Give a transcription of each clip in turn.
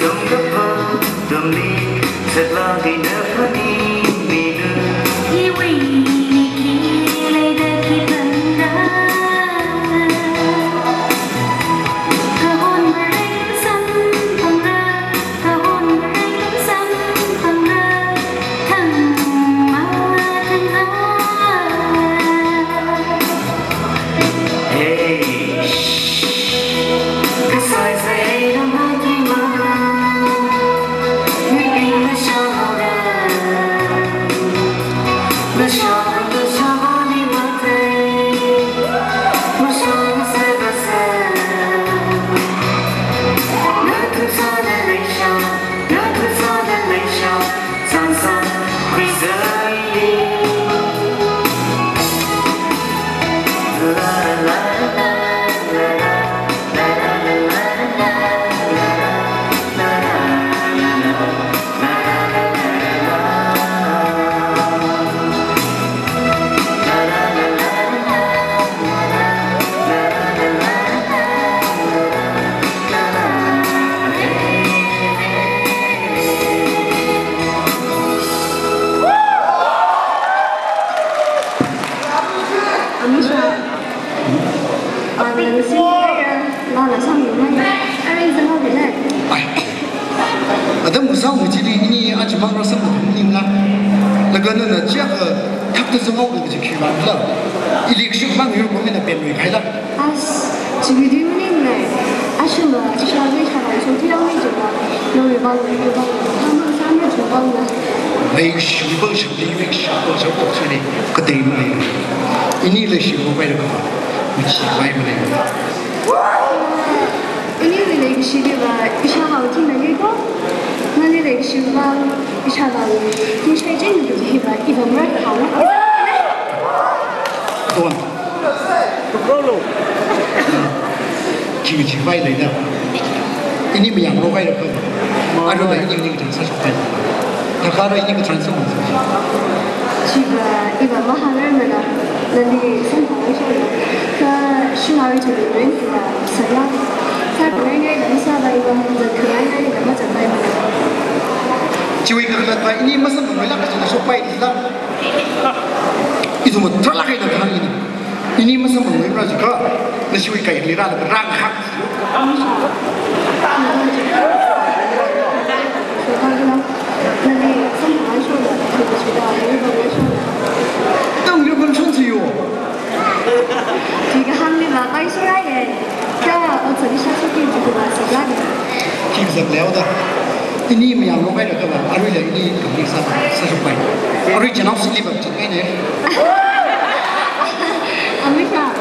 trong lớp mơ tương ly thật là thì nỡ phân đi vì nữa yêu ý khi lấy đời khi vẫn đã thơ hôn mà anh xăm thằng ra thơ hôn mà anh xăm thằng ra thằng mà thằng ra hey cái sợi dây nó mang tiếng mơ ada musang mesti ini aja makan rasa mungkin lah. Lagu那这个他都是我们就去玩了，一个是帮友我们那边没开了。啊，这个对面呢，啊什么？就是那茶楼说这样那种的，有一帮，他们三个主帮的。那个小帮手的，那个小帮手搞出来，个对没有？ini le小帮的个，不奇怪不嘞？ini le个是的吧，比较好听的一个。那你那个是吧？一查到你谁真的就是一分门好了。多。奇怪来的，ini yang lo kai的，按照那个政策说的，他搞了一个传送。这个一般嘛哈人们呢，那你生活上他需要一种人的食量。他可能该人下来一个，人可能该怎么准备嘛？就一个人来，你没什么没那个就是说摆的啦，一种么他那个人看你呢，你没什么没那这个，那就会给你那个让开。说到这个，那你怎么来说的？你不知道，日本人说的。等日本冲击哟。这个行业嘛，摆出来的。我曾经说过这个嘛，是假的。其实了的，你们养龙摆的个嘛，阿瑞来你肯定是摆，阿瑞讲到是里边真爱呢。啊没啥，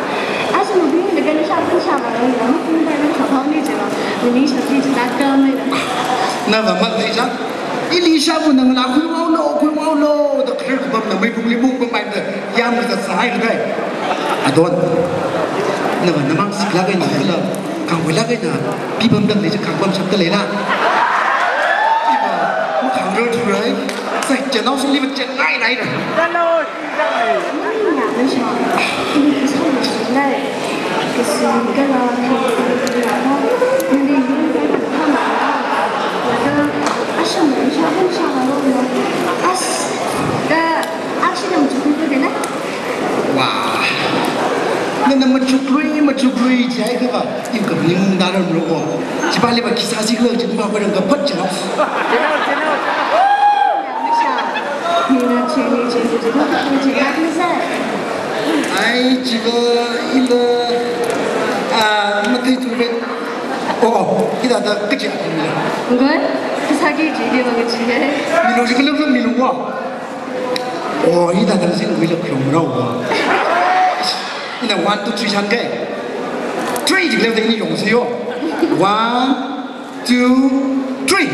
阿是我平时跟着下班下班了，然后现在那小胖那种，我临时自己打歌那个。那怎么回事？一离下不能拿回毛喽，的可是不能没不不不买的，要么是啥一个啊多。那么那么是那个你个了，刚回来个呢，比不得你就看光什么的来啦。这个我看着出来，在电脑手里面真爱来的。那呀，没啥，因为唱的是嘞，就是那个那里有那个他妈那个阿是没啥很啥了咯，阿是个阿是能做这个呢？哇！那么就贵，这个吧，一个名目大人如果，一般里边其他几个就把个人个不知道。你那前年前不知道会去哪比赛？哎，这个一个啊，没太准备。哦，给他的个价。不过，这啥给几的那个几的？你弄这个米龙啊？哦，一他的是为了穷肉啊。那 1 2 3 3个，3就了得你用是哟，1 2 3。